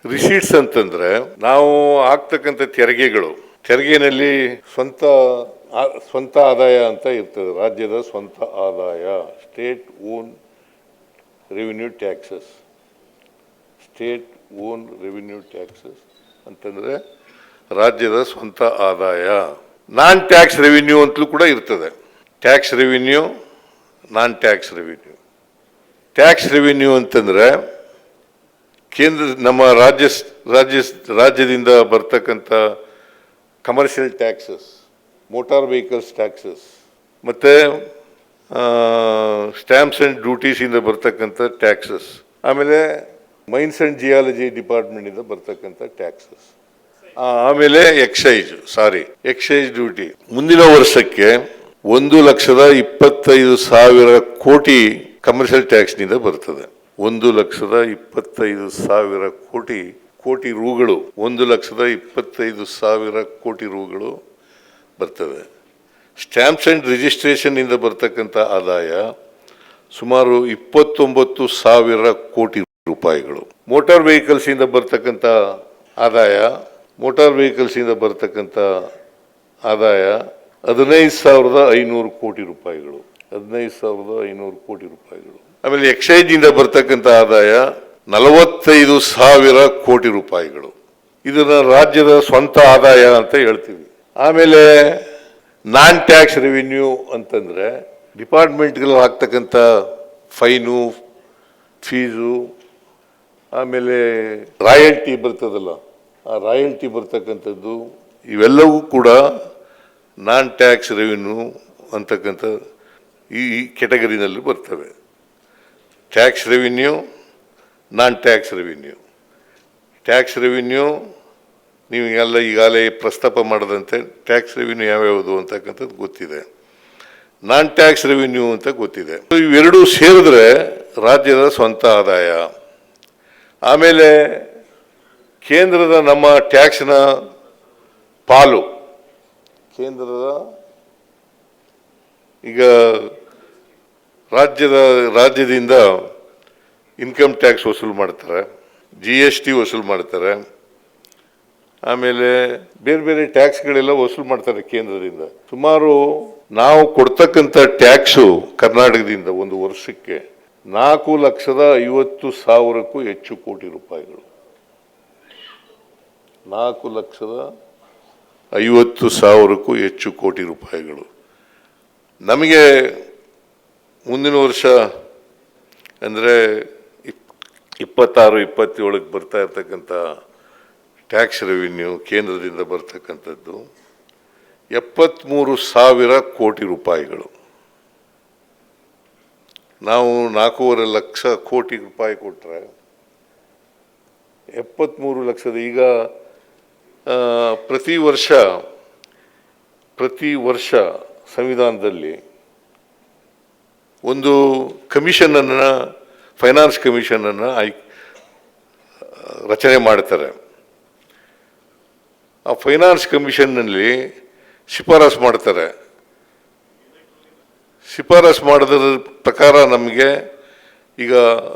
Receipts ಅಂತಂದ್ರೆ ನಾವು ಹಾಕ್ತಕ್ಕಂಥ ತೆರಿಗೆನಲ್ಲಿ ಸ್ವಂತ ಆದಾಯ ಅಂತ ಇರ್ತದೆ. ರಾಜ್ಯದ ಸ್ವಂತ ಆದಾಯ, state own revenue taxes. State own revenue taxes ಅಂತಂದ್ರೆ ರಾಜ್ಯದ ಸ್ವಂತ ಆದಾಯ. ನಾನ್ ಟ್ಯಾಕ್ಸ್ ರೆವಿನ್ಯೂ ಅಂತಲೂ ಕೂಡ ಇರ್ತದೆ. ಟ್ಯಾಕ್ಸ್ ರೆವಿನ್ಯೂ, ನಾನ್ ಟ್ಯಾಕ್ಸ್ ರೆವಿನ್ಯೂ. ಟ್ಯಾಕ್ಸ್ ರೆವಿನ್ಯೂ ಅಂತಂದ್ರೆ ನಮ್ಮ ರಾಜ್ಯದಿಂದ ಬರ್ತಕ್ಕಂಥ commercial taxes, motor vehicles taxes, ಮತ್ತು ಸ್ಟ್ಯಾಂಪ್ಸ್ ಆ್ಯಂಡ್ ಡ್ಯೂಟೀಸಿಂದ ಬರ್ತಕ್ಕಂಥ ಟ್ಯಾಕ್ಸಸ್, ಆಮೇಲೆ ಮೈನ್ಸ್ ಆ್ಯಂಡ್ ಜಿಯಾಲಜಿ ಡಿಪಾರ್ಟ್ಮೆಂಟಿಂದ ಬರ್ತಕ್ಕಂಥ ಟ್ಯಾಕ್ಸಸ್, ಆಮೇಲೆ ಎಕ್ಸೈಸ್ ಡ್ಯೂಟಿ. ಮುಂದಿನ ವರ್ಷಕ್ಕೆ 1,25,000 ಕೋಟಿ ಕಮರ್ಷಿಯಲ್ ಟ್ಯಾಕ್ಸ್ನಿಂದ ಬರ್ತದೆ. 1,25,000 ಕೋಟಿ ರೂಗಳು, 1,25,000 ಕೋಟಿ ರೂಗಳು ಬರ್ತದೆ. ಸ್ಟ್ಯಾಂಪ್ಸ್ ಆ್ಯಂಡ್ ರಿಜಿಸ್ಟ್ರೇಷನ್ ಇಂದ ಬರ್ತಕ್ಕಂಥ ಆದಾಯ ಸುಮಾರು 29,000 ಕೋಟಿ ರೂಪಾಯಿಗಳು. ಮೋಟಾರ್ ವೆಹಿಕಲ್ಸ್ ಇಂದ ಬರ್ತಕ್ಕಂಥ ಆದಾಯ 15,500 ಕೋಟಿ ರೂಪಾಯಿಗಳು. 15,500 ಕೋಟಿ ರೂಪಾಯಿಗಳು. ಆಮೇಲೆ ಎಕ್ಸೈಸ್ ಇಂದ ಬರ್ತಕ್ಕಂಥ ಆದಾಯ 45,000 ಕೋಟಿ ರೂಪಾಯಿಗಳು. ಇದನ್ನ ರಾಜ್ಯದ ಸ್ವಂತ ಆದಾಯ ಅಂತ ಹೇಳ್ತೀವಿ. ಆಮೇಲೆ ನಾನ್ ಟ್ಯಾಕ್ಸ್ ರೆವಿನ್ಯೂ ಅಂತಂದ್ರೆ ಡಿಪಾರ್ಟ್ಮೆಂಟ್ಗಳು ಹಾಕ್ತಕ್ಕಂಥ ಫೈನು, ಫೀಸು, ಆಮೇಲೆ ರಾಯಲ್ಟಿ ಬರ್ತದಲ್ಲ, ಆ ರಾಯಲ್ಟಿ ಬರ್ತಕ್ಕಂಥದ್ದು, ಇವೆಲ್ಲವೂ ಕೂಡ ನಾನ್ ಟ್ಯಾಕ್ಸ್ ರೆವಿನ್ಯೂ ಅಂತಕ್ಕಂಥ ಈ ಕೆಟಗರಿನಲ್ಲಿ ಬರ್ತವೆ. ಟ್ಯಾಕ್ಸ್ ರೆವಿನ್ಯೂ, ನಾನ್ ಟ್ಯಾಕ್ಸ್ ರೆವಿನ್ಯೂ. ಟ್ಯಾಕ್ಸ್ ರೆವಿನ್ಯೂ ನೀವೆಲ್ಲ ಈಗಾಗಲೇ ಪ್ರಸ್ತಾಪ ಮಾಡದಂತೆ ಟ್ಯಾಕ್ಸ್ ರೆವಿನ್ಯೂ ಯಾವ್ಯಾವುದು ಅಂತಕ್ಕಂಥದ್ದು ಗೊತ್ತಿದೆ. ನಾನ್ ಟ್ಯಾಕ್ಸ್ ರೆವಿನ್ಯೂ ಅಂತ ಗೊತ್ತಿದೆ. ಇವೆರಡೂ ಸೇರಿದ್ರೆ ರಾಜ್ಯದ ಸ್ವಂತ ಆದಾಯ. ಆಮೇಲೆ ಕೇಂದ್ರದ ನಮ್ಮ ಟ್ಯಾಕ್ಸ್ನ ಪಾಲು, ಈಗ ರಾಜ್ಯದಿಂದ ಇನ್ಕಮ್ ಟ್ಯಾಕ್ಸ್ ವಸೂಲು ಮಾಡ್ತಾರೆ, GST ವಸೂಲು ಮಾಡ್ತಾರೆ, ಆಮೇಲೆ ಬೇರೆ ಬೇರೆ ಟ್ಯಾಕ್ಸ್ಗಳೆಲ್ಲ ವಸೂಲು ಮಾಡ್ತಾರೆ ಕೇಂದ್ರದಿಂದ. ಸುಮಾರು ನಾವು ಕೊಡ್ತಕ್ಕಂಥ ಟ್ಯಾಕ್ಸು ಕರ್ನಾಟಕದಿಂದ ಒಂದು ವರ್ಷಕ್ಕೆ 4,50,000ಕ್ಕೂ ಹೆಚ್ಚು ಕೋಟಿ ರೂಪಾಯಿಗಳು. 4,50,000ಕ್ಕೂ ಹೆಚ್ಚು ಕೋಟಿ ರೂಪಾಯಿಗಳು. ನಮಗೆ ಮುಂದಿನ ವರ್ಷ ಅಂದರೆ 26-27ಕ್ಕೆ ಬರ್ತಾ ಇರ್ತಕ್ಕಂಥ ಟ್ಯಾಕ್ಸ್ ರೆವಿನ್ಯೂ ಕೇಂದ್ರದಿಂದ ಬರ್ತಕ್ಕಂಥದ್ದು 73,000 ಕೋಟಿ ರೂಪಾಯಿಗಳು. ನಾವು 4.5 ಲಕ್ಷ ಕೋಟಿ ರೂಪಾಯಿ ಕೊಟ್ಟರೆ 73 ಲಕ್ಷದ, ಈಗ ಪ್ರತಿ ವರ್ಷ ಸಂವಿಧಾನದಲ್ಲಿ ಒಂದು ಕಮಿಷನನ್ನು, ಫೈನಾನ್ಸ್ ಕಮಿಷನನ್ನು ರಚನೆ ಮಾಡ್ತಾರೆ. ಆ ಫೈನಾನ್ಸ್ ಕಮಿಷನ್ನಲ್ಲಿ ಶಿಫಾರಸು ಮಾಡ್ತಾರೆ. ಶಿಫಾರಸು ಮಾಡೋದ್ರ ಪ್ರಕಾರ ನಮಗೆ ಈಗ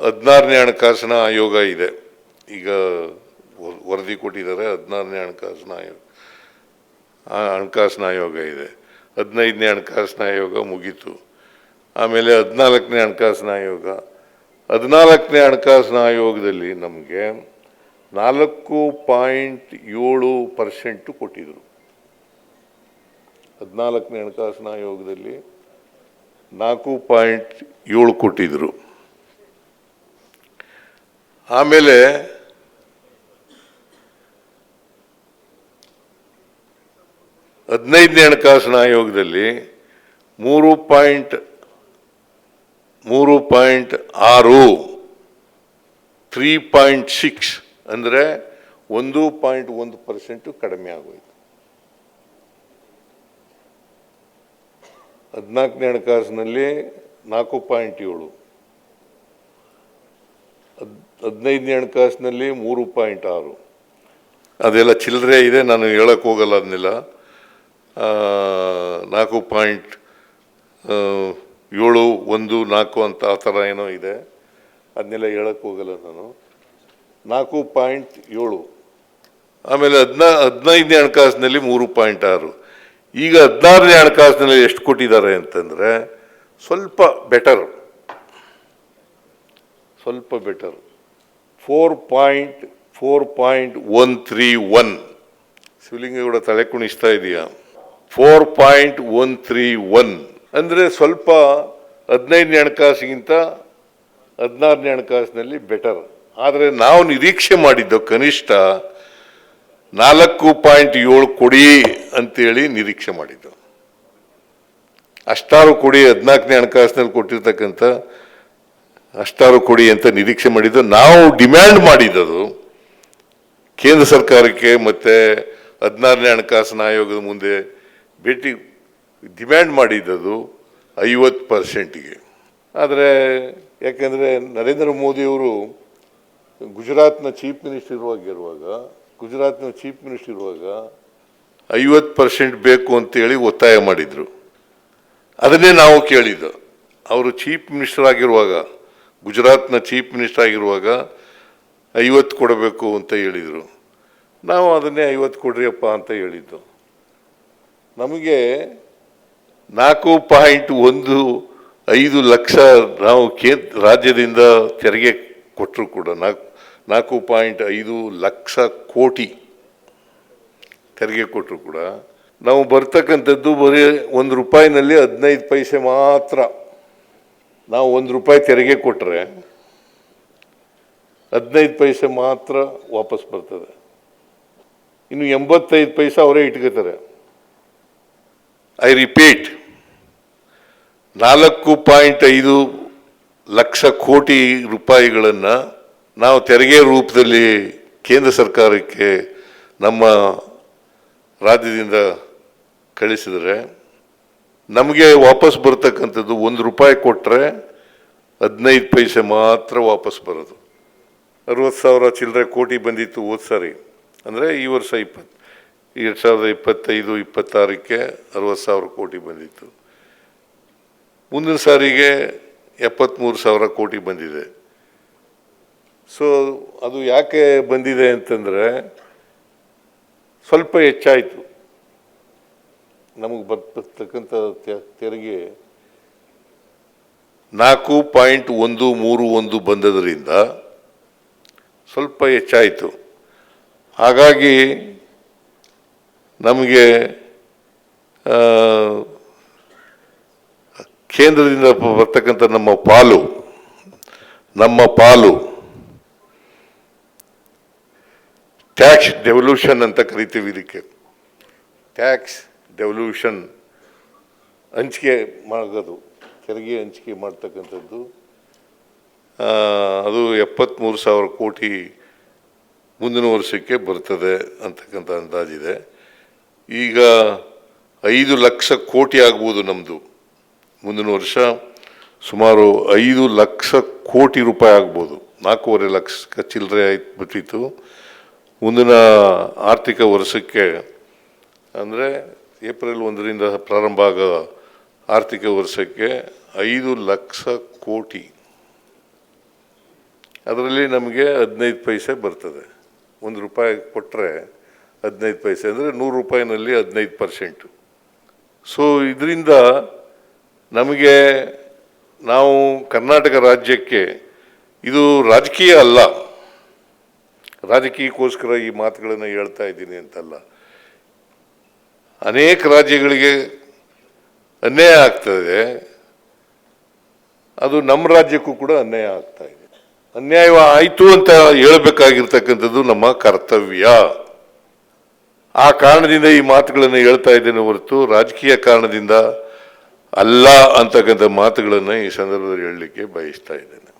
16ನೇ ಹಣಕಾಸಿನ ಆಯೋಗ ಇದೆ. ಈಗ ವರದಿ ಕೊಟ್ಟಿದ್ದಾರೆ. 16ನೇ ಹಣಕಾಸಿನ ಆಯೋಗ ಇದೆ. 15ನೇ ಹಣಕಾಸಿನ ಆಯೋಗ ಮುಗೀತು. ಆಮೇಲೆ 14ನೇ ಹಣಕಾಸಿನ ಆಯೋಗ. 14ನೇ ಹಣಕಾಸಿನ ಆಯೋಗದಲ್ಲಿ ನಮಗೆ 4.7% ಕೊಟ್ಟಿದ್ರು. 14ನೇ ಹಣಕಾಸಿನ ಆಯೋಗದಲ್ಲಿ 4.7 ಕೊಟ್ಟಿದ್ರು. ಆಮೇಲೆ 15ನೇ ಹಣಕಾಸಿನ ಆಯೋಗದಲ್ಲಿ 3.6, 3.6 ಅಂದರೆ 1.1% ಕಡಿಮೆ ಆಗೋಯ್ತು. 14ನೇ ಹಣಕಾಸಿನಲ್ಲಿ 4.7, 15ನೇ ಹಣಕಾಸಿನಲ್ಲಿ 3.6. ಅದೆಲ್ಲ ಚಿಲ್ಲರೆ ಇದೆ, ನಾನು ಹೇಳಕ್ಕೆ ಹೋಗಲ್ಲ ಅದನ್ನೆಲ್ಲ. 4.714 ಅಂತ ಆ ಥರ ಏನೋ ಇದೆ, ಅದನ್ನೆಲ್ಲ ಹೇಳಕ್ಕೆ ಹೋಗಲ್ಲ ನಾನು. 4.7. ಆಮೇಲೆ 15ನೇ ಹಣಕಾಸಿನಲ್ಲಿ 3.6. ಈಗ 16ನೇ ಹಣಕಾಸಿನಲ್ಲಿ ಎಷ್ಟು ಕೊಟ್ಟಿದ್ದಾರೆ ಅಂತಂದರೆ ಸ್ವಲ್ಪ ಬೆಟರ್ 4.131. ಶಿವಲಿಂಗೇಗೌಡ ತಲೆ ಕುಣಿಸ್ತಾ ಇದೆಯಾ? 4.131 ಅಂದರೆ ಸ್ವಲ್ಪ 15ನೇ ಹಣಕಾಸಿಗಿಂತ 16ನೇ ಹಣಕಾಸಿನಲ್ಲಿ ಬೆಟರ್. ಆದರೆ ನಾವು ನಿರೀಕ್ಷೆ ಮಾಡಿದ್ದು ಕನಿಷ್ಠ 4.7 ಕೊಡಿ ಅಂತೇಳಿ ನಿರೀಕ್ಷೆ ಮಾಡಿದ್ದು. ಅಷ್ಟಾರು ಕೊಡಿ, 14ನೇ ಹಣಕಾಸಿನಲ್ಲಿ ಕೊಟ್ಟಿರ್ತಕ್ಕಂಥ ಅಷ್ಟಾರು ಕೊಡಿ ಅಂತ ನಿರೀಕ್ಷೆ ಮಾಡಿದ್ದು. ನಾವು ಡಿಮ್ಯಾಂಡ್ ಮಾಡಿದ್ದು ಕೇಂದ್ರ ಸರ್ಕಾರಕ್ಕೆ ಮತ್ತು 16ನೇ ಹಣಕಾಸಿನ ಆಯೋಗದ ಮುಂದೆ ಭೇಟಿ ಡಿಮ್ಯಾಂಡ್ ಮಾಡಿದ್ದು 50%ಗೆ. ಆದರೆ ಯಾಕೆಂದರೆ ನರೇಂದ್ರ ಮೋದಿಯವರು ಗುಜರಾತ್ನ ಚೀಫ್ ಮಿನಿಸ್ಟರ್ ಇರುವಾಗ 50% ಬೇಕು ಅಂತೇಳಿ ಒತ್ತಾಯ ಮಾಡಿದರು. ಅದನ್ನೇ ನಾವು ಕೇಳಿದ್ದು. ಅವರು ಚೀಫ್ ಮಿನಿಸ್ಟರ್ ಆಗಿರುವಾಗ, ಗುಜರಾತ್ನ ಚೀಫ್ ಮಿನಿಸ್ಟರ್ ಆಗಿರುವಾಗ 50 ಕೊಡಬೇಕು ಅಂತ ಹೇಳಿದರು. ನಾವು ಅದನ್ನೇ 50 ಕೊಡ್ರಿಯಪ್ಪ ಅಂತ ಹೇಳಿದ್ದು. ನಮಗೆ 4.15 ಲಕ್ಷ ನಾವು ರಾಜ್ಯದಿಂದ ತೆರಿಗೆ ಕೊಟ್ಟರು ಕೂಡ 4.5 ಲಕ್ಷ ಕೋಟಿ ತೆರಿಗೆ ಕೊಟ್ಟರು ಕೂಡ ನಾವು ಬರ್ತಕ್ಕಂಥದ್ದು ಬರೀ ₹1ನಲ್ಲಿ 15 ಪೈಸೆ ಮಾತ್ರ. ನಾವು ₹1 ತೆರಿಗೆ ಕೊಟ್ಟರೆ 15 ಪೈಸೆ ಮಾತ್ರ ವಾಪಸ್ ಬರ್ತದೆ. ಇನ್ನು 85 ಪೈಸೆ ಅವರೇ ಇಟ್ಕೋತಾರೆ. ಐ ರಿಪೀಟ್, 4.5 ಲಕ್ಷ ಕೋಟಿ ರೂಪಾಯಿಗಳನ್ನು ನಾವು ತೆರಿಗೆ ರೂಪದಲ್ಲಿ ಕೇಂದ್ರ ಸರ್ಕಾರಕ್ಕೆ ನಮ್ಮ ರಾಜ್ಯದಿಂದ ಕಳಿಸಿದರೆ ನಮಗೆ ವಾಪಸ್ ಬರ್ತಕ್ಕಂಥದ್ದು ₹1 ಕೊಟ್ಟರೆ 15 ಪೈಸೆ ಮಾತ್ರ ವಾಪಸ್ ಬರೋದು. 60,000 ಚಿಲ್ಲರೆ ಕೋಟಿ ಬಂದಿತ್ತು ಹೋದ ಸಾರಿ. ಅಂದರೆ ಈ ವರ್ಷ 2025-26ಕ್ಕೆ 60,000 ಕೋಟಿ ಬಂದಿತ್ತು. ಮುಂದಿನ ಸಾರಿಗೆ 73,000 ಕೋಟಿ ಬಂದಿದೆ. ಸೊ ಅದು ಯಾಕೆ ಬಂದಿದೆ ಅಂತಂದರೆ ಸ್ವಲ್ಪ ಹೆಚ್ಚಾಯಿತು. ನಮಗೆ ಬರ್ತಕ್ಕಂಥ ತೆರಿಗೆ 4.131 ಬಂದದರಿಂದ ಸ್ವಲ್ಪ ಹೆಚ್ಚಾಯಿತು. ಹಾಗಾಗಿ ನಮಗೆ ಕೇಂದ್ರದಿಂದ ಬರ್ತಕ್ಕಂಥ ನಮ್ಮ ಪಾಲು ಟ್ಯಾಕ್ಸ್ ಡೆವಲ್ಯೂಷನ್ ಅಂತ ಕರಿತೀವಿ. ಇದಕ್ಕೆ ಟ್ಯಾಕ್ಸ್ ಡೆವಲ್ಯೂಷನ್, ಹಂಚಿಕೆ ಮಾಡೋದು, ತೆರಿಗೆ ಹಂಚಿಕೆ ಮಾಡ್ತಕ್ಕಂಥದ್ದು, ಅದು 73,000 ಕೋಟಿ ಮುಂದಿನ ವರ್ಷಕ್ಕೆ ಬರ್ತದೆ ಅಂತಕ್ಕಂಥ ಅಂದಾಜಿದೆ. ಈಗ 5 ಲಕ್ಷ ಕೋಟಿ ಆಗ್ಬೋದು ನಮ್ಮದು. ಮುಂದಿನ ವರ್ಷ ಸುಮಾರು 5 ಲಕ್ಷ ಕೋಟಿ ರೂಪಾಯಿ ಆಗ್ಬೋದು. 4.5 ಲಕ್ಷ ಚಿಲ್ಲರೆ ಬಿಟ್ಟಿತ್ತು. ಮುಂದಿನ ಆರ್ಥಿಕ ವರ್ಷಕ್ಕೆ ಅಂದರೆ ಏಪ್ರಿಲ್ 1ರಿಂದ ಪ್ರಾರಂಭ ಆಗೋ ಆರ್ಥಿಕ ವರ್ಷಕ್ಕೆ 5 ಲಕ್ಷ ಕೋಟಿ. ಅದರಲ್ಲಿ ನಮಗೆ 15 ಪೈಸೆ ಬರ್ತದೆ. ₹1 ಕೊಟ್ಟರೆ 15 ಪೈಸೆ ಅಂದರೆ ₹100ನಲ್ಲಿ 15%. ಸೊ ಇದರಿಂದ ನಮಗೆ, ನಾವು ಕರ್ನಾಟಕ ರಾಜ್ಯಕ್ಕೆ, ಇದು ರಾಜಕೀಯ ಅಲ್ಲ, ರಾಜಕೀಯಕ್ಕೋಸ್ಕರ ಈ ಮಾತುಗಳನ್ನು ಹೇಳ್ತಾ ಇದ್ದೀನಿ ಅಂತಲ್ಲ. ಅನೇಕ ರಾಜ್ಯಗಳಿಗೆ ಅನ್ಯಾಯ ಆಗ್ತದೆ. ಅದು ನಮ್ಮ ರಾಜ್ಯಕ್ಕೂ ಕೂಡ ಅನ್ಯಾಯ ಆಗ್ತಾ ಇದೆ. ಅನ್ಯಾಯ ಆಯಿತು ಅಂತ ಹೇಳಬೇಕಾಗಿರ್ತಕ್ಕಂಥದ್ದು ನಮ್ಮ ಕರ್ತವ್ಯ. ಆ ಕಾರಣದಿಂದ ಈ ಮಾತುಗಳನ್ನು ಹೇಳ್ತಾ ಇದ್ದೇನೆ ಹೊರತು ರಾಜಕೀಯ ಕಾರಣದಿಂದ ಅಲ್ಲ ಅಂತಕ್ಕಂಥ ಮಾತುಗಳನ್ನು ಈ ಸಂದರ್ಭದಲ್ಲಿ ಹೇಳಲಿಕ್ಕೆ ಬಯಸ್ತಾ ಇದ್ದೇನೆ.